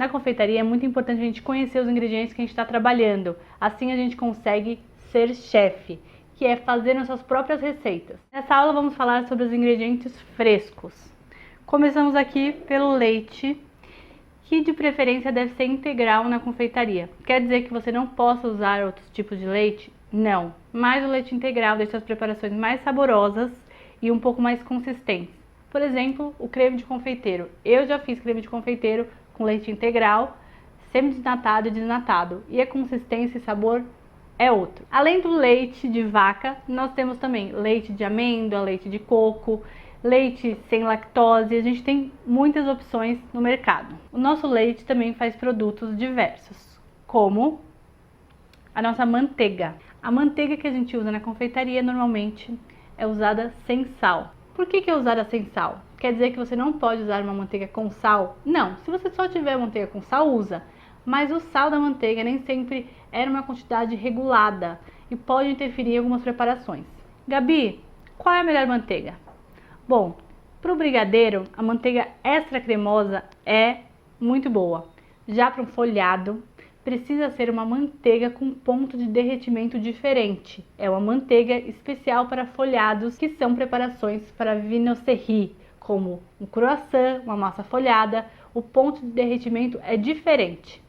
Na confeitaria é muito importante a gente conhecer os ingredientes que a gente está trabalhando, assim a gente consegue ser chefe, que é fazer nossas próprias receitas. Nessa aula vamos falar sobre os ingredientes frescos. Começamos aqui pelo leite, que de preferência deve ser integral na confeitaria. Quer dizer que você não possa usar outros tipos de leite? Não, mas o leite integral deixa as preparações mais saborosas e um pouco mais consistentes. Por exemplo, o creme de confeiteiro. Eu já fiz creme de confeiteiro com leite integral, semi-desnatado e desnatado, e a consistência e sabor é outro. Além do leite de vaca, nós temos também leite de amêndoa, leite de coco, leite sem lactose. A gente tem muitas opções no mercado. O nosso leite também faz produtos diversos, como a nossa manteiga. A manteiga que a gente usa na confeitaria normalmente é usada sem sal. Por que é usada sem sal? Quer dizer que você não pode usar uma manteiga com sal? Não, se você só tiver manteiga com sal, usa. Mas o sal da manteiga nem sempre é uma quantidade regulada e pode interferir em algumas preparações. Gabi, qual é a melhor manteiga? Bom, para o brigadeiro, a manteiga extra cremosa é muito boa. Já para um folhado, precisa ser uma manteiga com ponto de derretimento diferente. É uma manteiga especial para folhados, que são preparações para vinoceri, como um croissant, uma massa folhada. O ponto de derretimento é diferente.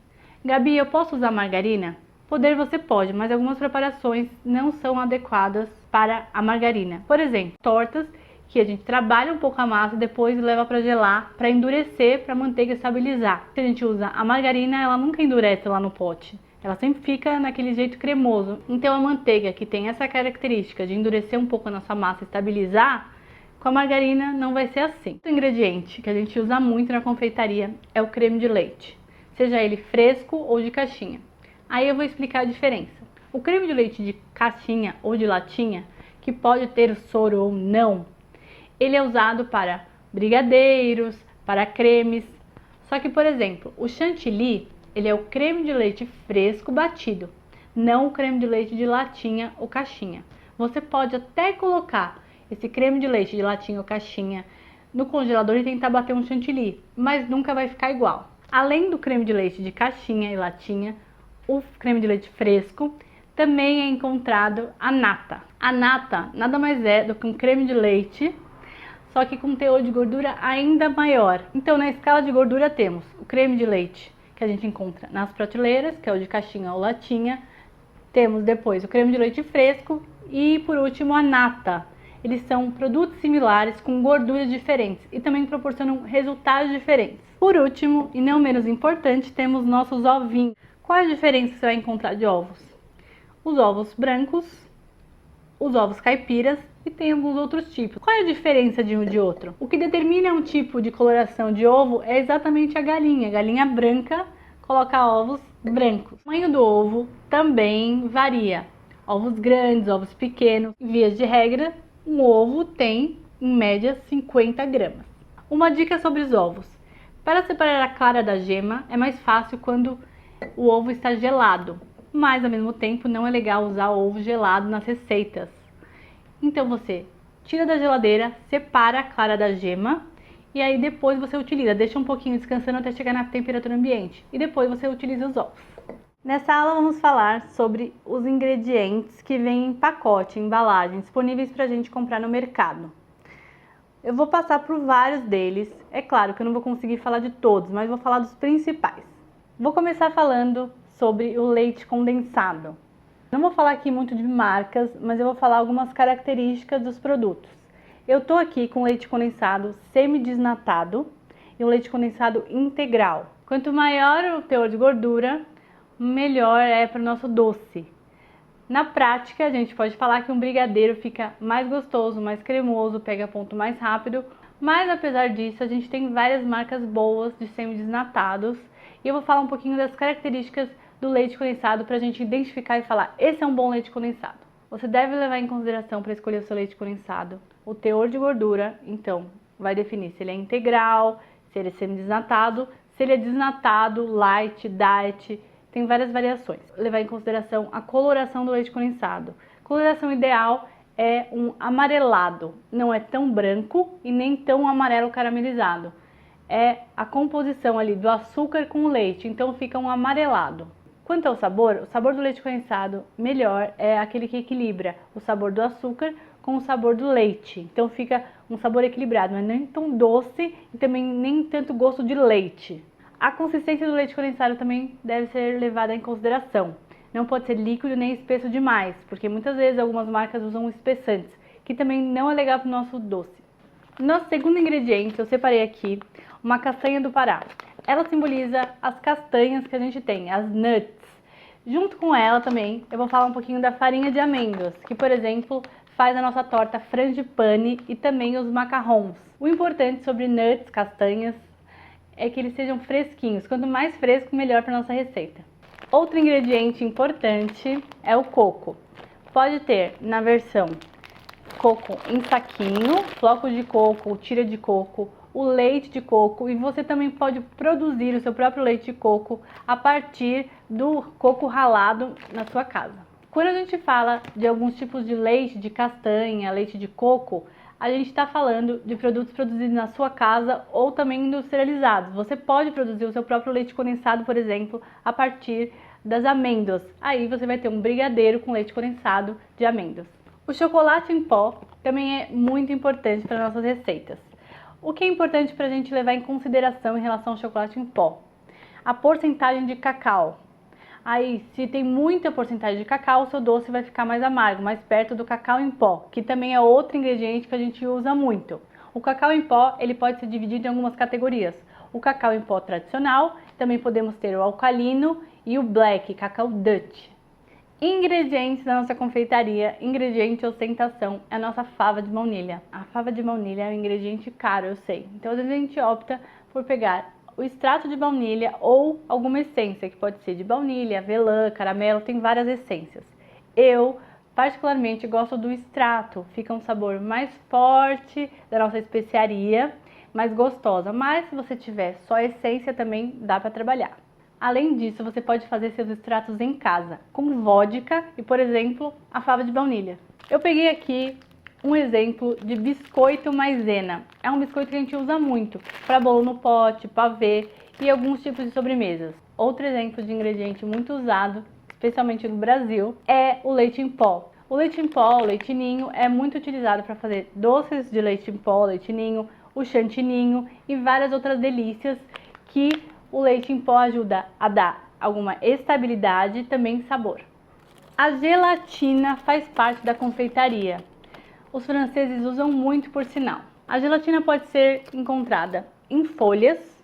Gabi, eu posso usar margarina? Poder você pode, mas algumas preparações não são adequadas para a margarina. Por exemplo, tortas, que a gente trabalha um pouco a massa e depois leva para gelar, para endurecer, para a manteiga estabilizar. Se a gente usa a margarina, ela nunca endurece lá no pote. Ela sempre fica naquele jeito cremoso. Então a manteiga, que tem essa característica de endurecer um pouco a nossa massa e estabilizar, com a margarina não vai ser assim. Outro ingrediente que a gente usa muito na confeitaria é o creme de leite, seja ele fresco ou de caixinha. Aí eu vou explicar a diferença. O creme de leite de caixinha ou de latinha, que pode ter o soro ou não, ele é usado para brigadeiros, para cremes. Só que, por exemplo, o chantilly, ele é o creme de leite fresco batido, não o creme de leite de latinha ou caixinha. Você pode até colocar esse creme de leite de latinha ou caixinha no congelador e tentar bater um chantilly, mas nunca vai ficar igual. Além do creme de leite de caixinha e latinha, o creme de leite fresco, também é encontrado a nata. A nata nada mais é do que um creme de leite, só que com um teor de gordura ainda maior. Então, na escala de gordura temos o creme de leite, que a gente encontra nas prateleiras, que é o de caixinha ou latinha. Temos depois o creme de leite fresco e, por último, a nata. Eles são produtos similares com gorduras diferentes e também proporcionam resultados diferentes. Por último, e não menos importante, temos nossos ovinhos. Qual é a diferença que você vai encontrar de ovos? Os ovos brancos, os ovos caipiras e tem alguns outros tipos. Qual é a diferença de um de outro? O que determina um tipo de coloração de ovo é exatamente a galinha. A galinha branca coloca ovos brancos. O tamanho do ovo também varia. Ovos grandes, ovos pequenos. Via de regra, um ovo tem, em média, 50 gramas. Uma dica sobre os ovos. Para separar a clara da gema, é mais fácil quando o ovo está gelado. Mas, ao mesmo tempo, não é legal usar ovo gelado nas receitas. Então você tira da geladeira, separa a clara da gema e aí depois você utiliza. Deixa um pouquinho descansando até chegar na temperatura ambiente e depois você utiliza os ovos. Nessa aula vamos falar sobre os ingredientes que vêm em pacote, em embalagem, disponíveis para a gente comprar no mercado. Eu vou passar por vários deles. É claro que eu não vou conseguir falar de todos, mas vou falar dos principais. Vou começar falando sobre o leite condensado. Não vou falar aqui muito de marcas, mas eu vou falar algumas características dos produtos. Eu estou aqui com leite condensado semi-desnatado e um leite condensado integral. Quanto maior o teor de gordura, melhor é para o nosso doce. Na prática, a gente pode falar que um brigadeiro fica mais gostoso, mais cremoso, pega ponto mais rápido, mas apesar disso, a gente tem várias marcas boas de semi-desnatados e eu vou falar um pouquinho das características do leite condensado para a gente identificar e falar, esse é um bom leite condensado. Você deve levar em consideração para escolher o seu leite condensado o teor de gordura, então vai definir se ele é integral, se ele é semi-desnatado, se ele é desnatado, light, diet, tem várias variações. Levar em consideração a coloração do leite condensado. Coloração ideal é um amarelado, não é tão branco e nem tão amarelo caramelizado. é a composição ali do açúcar com o leite, então fica um amarelado. Quanto ao sabor, o sabor do leite condensado melhor é aquele que equilibra o sabor do açúcar com o sabor do leite. Então fica um sabor equilibrado, mas nem tão doce e também nem tanto gosto de leite. A consistência do leite condensado também deve ser levada em consideração. Não pode ser líquido nem espesso demais, porque muitas vezes algumas marcas usam espessantes, que também não é legal para o nosso doce. Nosso segundo ingrediente, eu separei aqui uma castanha do Pará. Ela simboliza as castanhas que a gente tem, as nuts. Junto com ela também, eu vou falar um pouquinho da farinha de amêndoas, que, por exemplo, faz a nossa torta frangipane e também os macarrons. O importante sobre nuts, castanhas, é que eles sejam fresquinhos. Quanto mais fresco, melhor para nossa receita. Outro ingrediente importante é o coco. Pode ter na versão coco em saquinho, floco de coco, tira de coco, o leite de coco, e você também pode produzir o seu próprio leite de coco a partir do coco ralado na sua casa. Quando a gente fala de alguns tipos de leite, de castanha, leite de coco, a gente está falando de produtos produzidos na sua casa ou também industrializados. Você pode produzir o seu próprio leite condensado, por exemplo, a partir das amêndoas. Aí você vai ter um brigadeiro com leite condensado de amêndoas. O chocolate em pó também é muito importante para nossas receitas. O que é importante para a gente levar em consideração em relação ao chocolate em pó? A porcentagem de cacau. Aí, se tem muita porcentagem de cacau, o seu doce vai ficar mais amargo, mais perto do cacau em pó, que também é outro ingrediente que a gente usa muito. O cacau em pó, ele pode ser dividido em algumas categorias. O cacau em pó tradicional, também podemos ter o alcalino e o black, cacau Dutch. Ingredientes da nossa confeitaria, ingrediente ostentação, é a nossa fava de baunilha. A fava de baunilha é um ingrediente caro, eu sei. Então, às vezes a gente opta por pegar o extrato de baunilha ou alguma essência, que pode ser de baunilha, avelã, caramelo, tem várias essências. Eu, particularmente, gosto do extrato, fica um sabor mais forte da nossa especiaria, mais gostosa. Mas se você tiver só essência, também dá para trabalhar. Além disso, você pode fazer seus extratos em casa, com vodka e, por exemplo, a fava de baunilha. Eu peguei aqui um exemplo de biscoito maisena. É um biscoito que a gente usa muito para bolo no pote, pavê e alguns tipos de sobremesas. Outro exemplo de ingrediente muito usado, especialmente no Brasil, é o leite em pó. O leite em pó, o leite ninho, é muito utilizado para fazer doces de leite em pó, leite ninho, o chantininho e várias outras delícias que o leite em pó ajuda a dar alguma estabilidade e também sabor. A gelatina faz parte da confeitaria. Os franceses usam muito, por sinal. A gelatina pode ser encontrada em folhas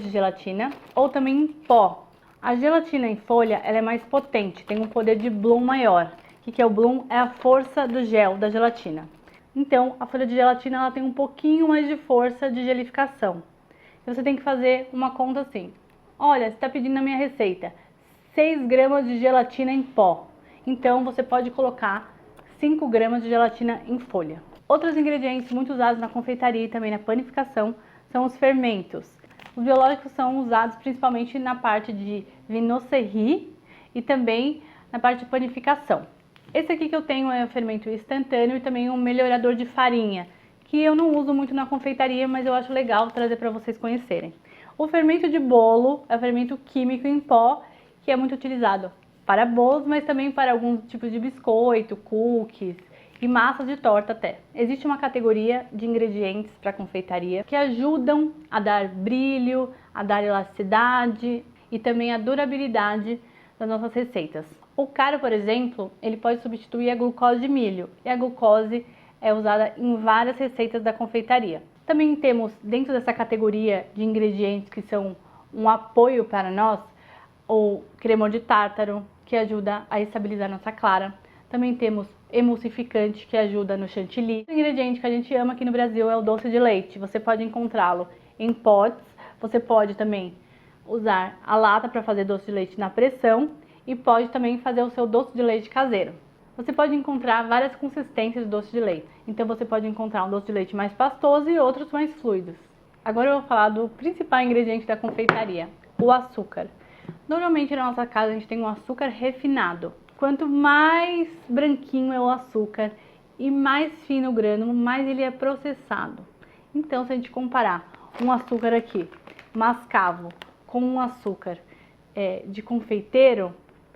de gelatina, ou também em pó. A gelatina em folha ela é mais potente, tem um poder de Bloom maior. O que é o Bloom? É a força do gel da gelatina. Então, a folha de gelatina ela tem um pouquinho mais de força de gelificação. Você tem que fazer uma conta assim. Olha, você está pedindo na minha receita 6 gramas de gelatina em pó. Então, você pode colocar 5 gramas de gelatina em folha. Outros ingredientes muito usados na confeitaria e também na panificação são os fermentos. Os biológicos são usados principalmente na parte de vinoceri e também na parte de panificação. Esse aqui que eu tenho é o fermento instantâneo e também um melhorador de farinha, que eu não uso muito na confeitaria, mas eu acho legal trazer para vocês conhecerem. O fermento de bolo é o fermento químico em pó, que é muito utilizado para bolos, mas também para alguns tipos de biscoito, cookies e massas de torta até. Existe uma categoria de ingredientes para confeitaria que ajudam a dar brilho, a dar elasticidade e também a durabilidade das nossas receitas. O caro, por exemplo, ele pode substituir a glucose de milho, e a glucose é usada em várias receitas da confeitaria. Também temos dentro dessa categoria de ingredientes que são um apoio para nós, o cremor de tártaro, que ajuda a estabilizar nossa clara. Também temos emulsificante, que ajuda no chantilly. O ingrediente que a gente ama aqui no Brasil é o doce de leite. Você pode encontrá-lo em potes, você pode também usar a lata para fazer doce de leite na pressão e pode também fazer o seu doce de leite caseiro. Você pode encontrar várias consistências de doce de leite. Então você pode encontrar um doce de leite mais pastoso e outros mais fluidos. Agora eu vou falar do principal ingrediente da confeitaria, o açúcar. Normalmente na nossa casa a gente tem um açúcar refinado. Quanto mais branquinho é o açúcar e mais fino o grânulo, mais ele é processado. Então, se a gente comparar um açúcar aqui, mascavo, com um açúcar de confeiteiro,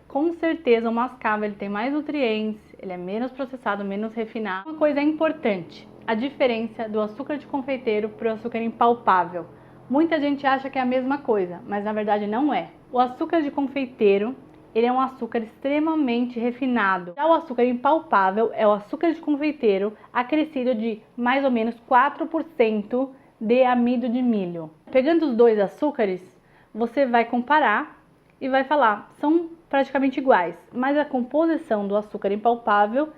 com certeza o mascavo ele tem mais nutrientes, ele é menos processado, menos refinado. Uma coisa importante, a diferença do açúcar de confeiteiro para o açúcar impalpável. Muita gente acha que é a mesma coisa, mas na verdade não é. O açúcar de confeiteiro, ele é um açúcar extremamente refinado. Já o açúcar impalpável é o açúcar de confeiteiro acrescido de mais ou menos 4% de amido de milho. Pegando os dois açúcares, você vai comparar e vai falar, são praticamente iguais, mas a composição do açúcar impalpável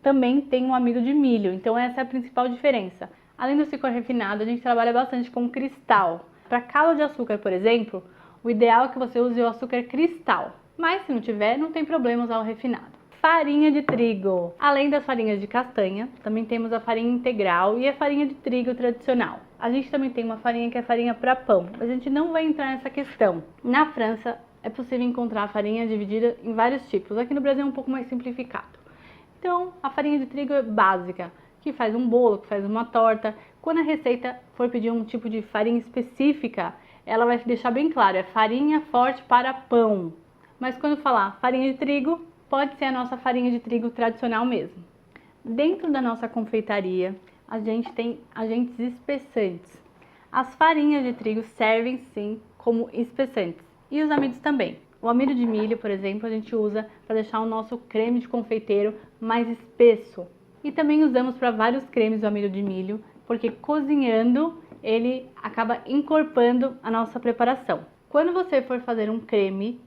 também tem um amido de milho, então essa é a principal diferença. Além do açúcar refinado, a gente trabalha bastante com cristal. Para calo de açúcar, por exemplo, o ideal é que você use o açúcar cristal, mas se não tiver, não tem problema usar o refinado. Farinha de trigo. Além das farinhas de castanha, também temos a farinha integral e a farinha de trigo tradicional. A gente também tem uma farinha que é farinha para pão, mas a gente não vai entrar nessa questão. Na França, é possível encontrar a farinha dividida em vários tipos. Aqui no Brasil é um pouco mais simplificado. Então, a farinha de trigo é básica, que faz um bolo, que faz uma torta. Quando a receita for pedir um tipo de farinha específica, ela vai deixar bem claro, é farinha forte para pão. Mas quando falar farinha de trigo, pode ser a nossa farinha de trigo tradicional mesmo. Dentro da nossa confeitaria, a gente tem agentes espessantes. As farinhas de trigo servem sim como espessantes. E os amidos também. O amido de milho, por exemplo, a gente usa para deixar o nosso creme de confeiteiro mais espesso. E também usamos para vários cremes o amido de milho, porque cozinhando ele acaba encorpando a nossa preparação. Quando você for fazer um creme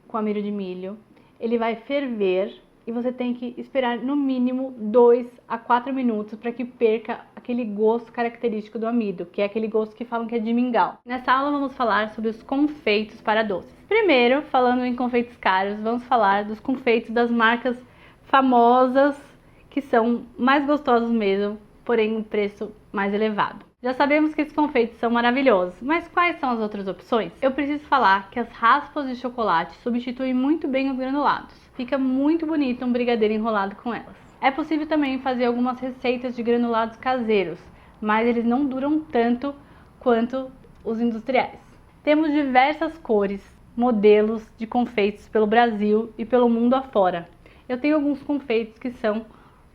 com amido de milho, ele vai ferver e você tem que esperar no mínimo 2 a 4 minutos para que perca aquele gosto característico do amido, que é aquele gosto que falam que é de mingau. Nessa aula vamos falar sobre os confeitos para doces. Primeiro, falando em confeitos caros, vamos falar dos confeitos das marcas famosas, que são mais gostosos mesmo, porém um preço mais elevado. Já sabemos que esses confeitos são maravilhosos, mas quais são as outras opções? Eu preciso falar que as raspas de chocolate substituem muito bem os granulados. Fica muito bonito um brigadeiro enrolado com elas. É possível também fazer algumas receitas de granulados caseiros, mas eles não duram tanto quanto os industriais. Temos diversas cores, modelos de confeitos pelo Brasil e pelo mundo afora. Eu tenho alguns confeitos que são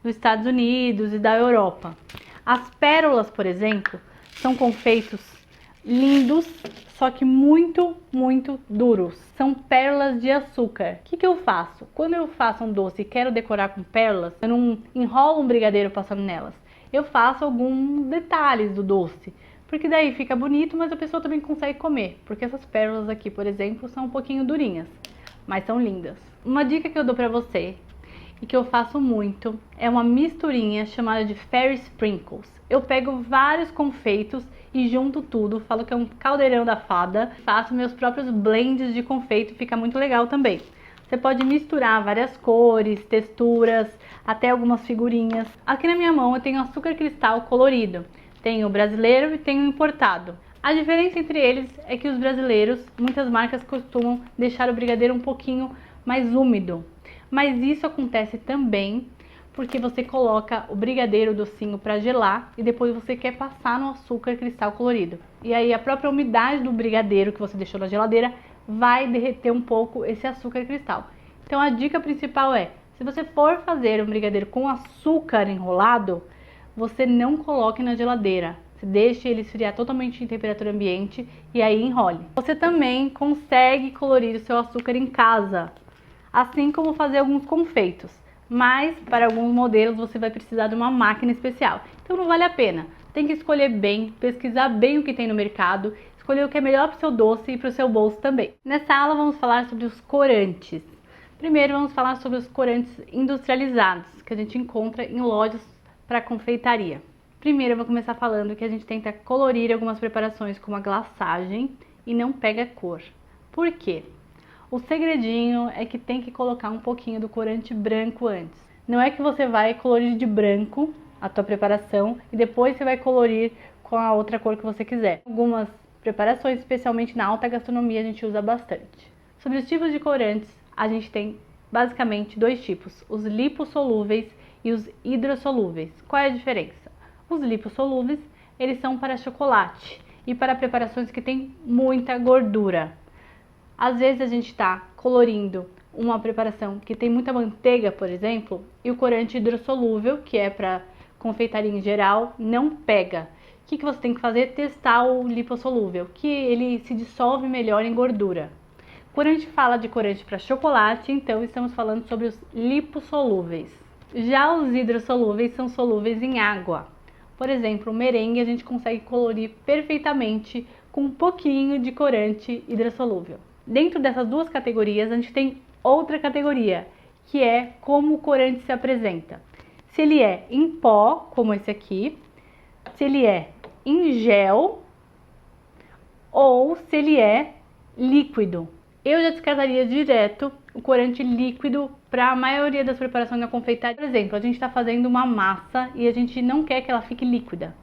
dos Estados Unidos e da Europa. As pérolas, por exemplo, são confeitos lindos, só que muito duros. São pérolas de açúcar. O que eu faço? Quando eu faço um doce e quero decorar com pérolas, eu não enrolo um brigadeiro passando nelas. Eu faço alguns detalhes do doce, porque daí fica bonito, mas a pessoa também consegue comer. Porque essas pérolas aqui, por exemplo, são um pouquinho durinhas, mas são lindas. Uma dica que eu dou pra você e que eu faço muito é uma misturinha chamada de Fairy Sprinkles. Eu pego vários confeitos e junto tudo, falo que é um caldeirão da fada, faço meus próprios blends de confeito, fica muito legal também. Você pode misturar várias cores, texturas, até algumas figurinhas. Aqui na minha mão eu tenho açúcar cristal colorido, tenho o brasileiro e tenho o importado. A diferença entre eles é que os brasileiros, muitas marcas costumam deixar o brigadeiro um pouquinho mais úmido. Mas isso acontece também porque você coloca o brigadeiro docinho para gelar e depois você quer passar no açúcar cristal colorido. E aí a própria umidade do brigadeiro que você deixou na geladeira vai derreter um pouco esse açúcar cristal. Então a dica principal é, se você for fazer um brigadeiro com açúcar enrolado, você não coloque na geladeira. Você deixe ele esfriar totalmente em temperatura ambiente e aí enrole. Você também consegue colorir o seu açúcar em casa, assim como fazer alguns confeitos, mas para alguns modelos você vai precisar de uma máquina especial, então não vale a pena. Tem que escolher bem, pesquisar bem o que tem no mercado, escolher o que é melhor para o seu doce e para o seu bolso também. Nessa aula vamos falar sobre os corantes. Primeiro vamos falar sobre os corantes industrializados, que a gente encontra em lojas para confeitaria. Primeiro eu vou começar falando que a gente tenta colorir algumas preparações com uma glaçagem e não pega cor. Por quê? O segredinho é que tem que colocar um pouquinho do corante branco antes. Não é que você vai colorir de branco a tua preparação e depois você vai colorir com a outra cor que você quiser. Algumas preparações, especialmente na alta gastronomia, a gente usa bastante. Sobre os tipos de corantes, a gente tem basicamente dois tipos, os lipossolúveis e os hidrossolúveis. Qual é a diferença? Os lipossolúveis, eles são para chocolate e para preparações que tem muita gordura. Às vezes a gente está colorindo uma preparação que tem muita manteiga, por exemplo, e o corante hidrossolúvel, que é para confeitaria em geral, não pega. O que você tem que fazer? Testar o lipossolúvel, que ele se dissolve melhor em gordura. Quando a gente fala de corante para chocolate, então estamos falando sobre os lipossolúveis. Já os hidrossolúveis são solúveis em água. Por exemplo, o merengue a gente consegue colorir perfeitamente com um pouquinho de corante hidrossolúvel. Dentro dessas duas categorias, a gente tem outra categoria, que é como o corante se apresenta. Se ele é em pó, como esse aqui, se ele é em gel ou se ele é líquido. Eu já descartaria direto o corante líquido para a maioria das preparações da confeitaria. Por exemplo, a gente está fazendo uma massa e a gente não quer que ela fique líquida.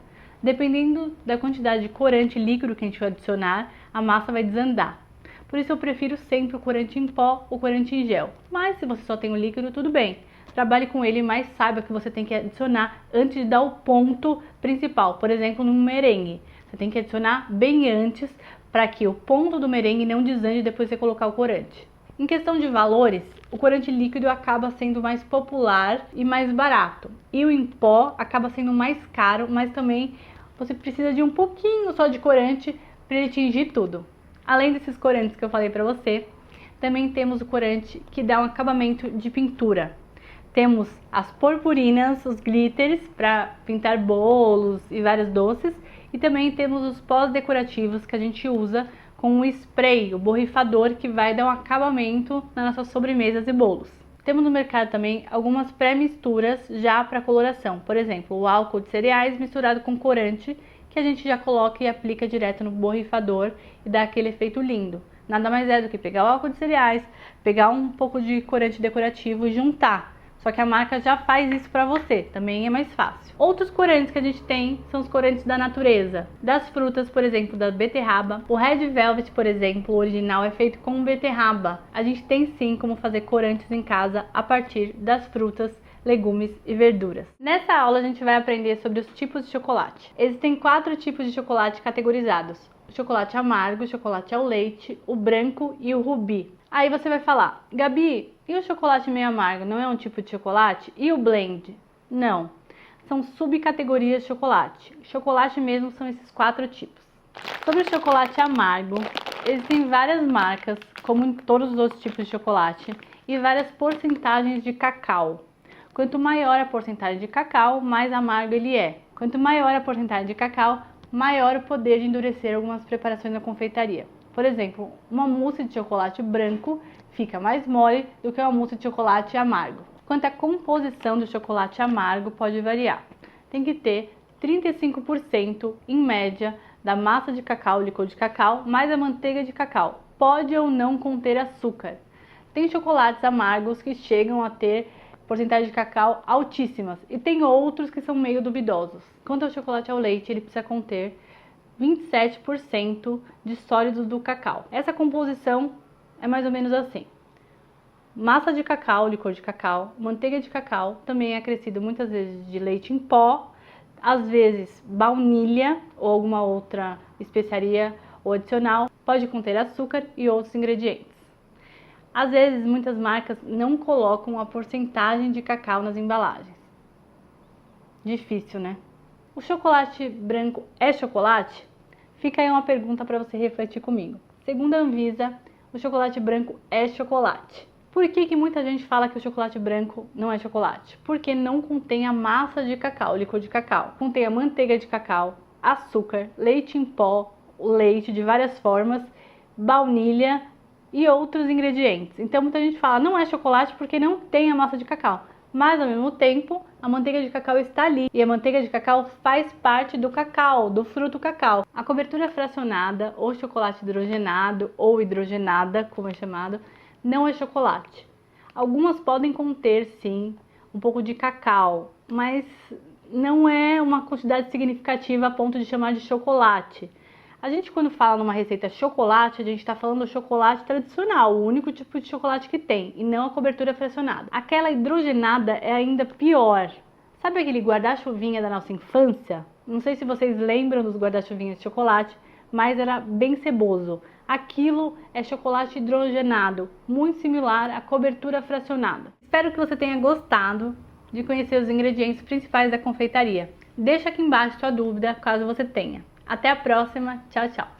Dependendo da quantidade de corante líquido que a gente vai adicionar, a massa vai desandar. Por isso eu prefiro sempre o corante em pó ou corante em gel. Mas se você só tem o líquido, tudo bem. Trabalhe com ele, mas saiba que você tem que adicionar antes de dar o ponto principal. Por exemplo, no merengue. Você tem que adicionar bem antes para que o ponto do merengue não desande depois de você colocar o corante. Em questão de valores, o corante líquido acaba sendo mais popular e mais barato. E o em pó acaba sendo mais caro, mas também você precisa de um pouquinho só de corante para ele atingir tudo. Além desses corantes que eu falei para você, também temos o corante que dá um acabamento de pintura. Temos as purpurinas, os glitters para pintar bolos e vários doces. E também temos os pós-decorativos que a gente usa com o spray, o borrifador, que vai dar um acabamento nas nossas sobremesas e bolos. Temos no mercado também algumas pré-misturas já para coloração. Por exemplo, o álcool de cereais misturado com corante, que a gente já coloca e aplica direto no borrifador e dá aquele efeito lindo. Nada mais é do que pegar o álcool de cereais, pegar um pouco de corante decorativo e juntar. Só que a marca já faz isso para você, também é mais fácil. Outros corantes que a gente tem são os corantes da natureza, das frutas, por exemplo, da beterraba. O Red Velvet, por exemplo, o original é feito com beterraba. A gente tem sim como fazer corantes em casa a partir das frutas, legumes e verduras. Nessa aula a gente vai aprender sobre os tipos de chocolate. Existem 4 tipos de chocolate categorizados: o chocolate amargo, o chocolate ao leite, o branco e o rubi. Aí você vai falar: Gabi, e o chocolate meio amargo não é um tipo de chocolate? E o blend? Não, são subcategorias de chocolate. Chocolate mesmo são esses 4 tipos. Sobre o chocolate amargo, existem várias marcas, como em todos os outros tipos de chocolate, e várias porcentagens de cacau. Quanto maior a porcentagem de cacau, mais amargo ele é. Quanto maior a porcentagem de cacau, maior o poder de endurecer algumas preparações da confeitaria. Por exemplo, uma mousse de chocolate branco fica mais mole do que uma mousse de chocolate amargo. Quanto à composição do chocolate amargo, pode variar. Tem que ter 35% em média da massa de cacau, licor de cacau, mais a manteiga de cacau. Pode ou não conter açúcar. Tem chocolates amargos que chegam a ter porcentagem de cacau altíssimas e tem outros que são meio duvidosos. Quanto ao chocolate ao leite, ele precisa conter 27% de sólidos do cacau. Essa composição é mais ou menos assim: massa de cacau, licor de cacau, manteiga de cacau, também é acrescido muitas vezes de leite em pó, às vezes baunilha ou alguma outra especiaria ou adicional, pode conter açúcar e outros ingredientes. Às vezes, muitas marcas não colocam a porcentagem de cacau nas embalagens. Difícil, né? O chocolate branco é chocolate? Fica aí uma pergunta para você refletir comigo. Segundo a Anvisa, o chocolate branco é chocolate. Por que muita gente fala que o chocolate branco não é chocolate? Porque não contém a massa de cacau, licor de cacau. Contém a manteiga de cacau, açúcar, leite em pó, leite de várias formas, baunilha e outros ingredientes. Então muita gente fala não é chocolate porque não tem a massa de cacau. Mas ao mesmo tempo, a manteiga de cacau está ali e a manteiga de cacau faz parte do cacau, do fruto cacau. A cobertura fracionada ou chocolate hidrogenado ou hidrogenada, como é chamado, não é chocolate. Algumas podem conter sim um pouco de cacau, mas não é uma quantidade significativa a ponto de chamar de chocolate. A gente, quando fala numa receita chocolate, a gente está falando do chocolate tradicional, o único tipo de chocolate que tem, e não a cobertura fracionada. Aquela hidrogenada é ainda pior. Sabe aquele guarda-chuvinha da nossa infância? Não sei se vocês lembram dos guarda-chuvinhas de chocolate, mas era bem ceboso. Aquilo é chocolate hidrogenado, muito similar à cobertura fracionada. Espero que você tenha gostado de conhecer os ingredientes principais da confeitaria. Deixa aqui embaixo sua dúvida, caso você tenha. Até a próxima, tchau, tchau!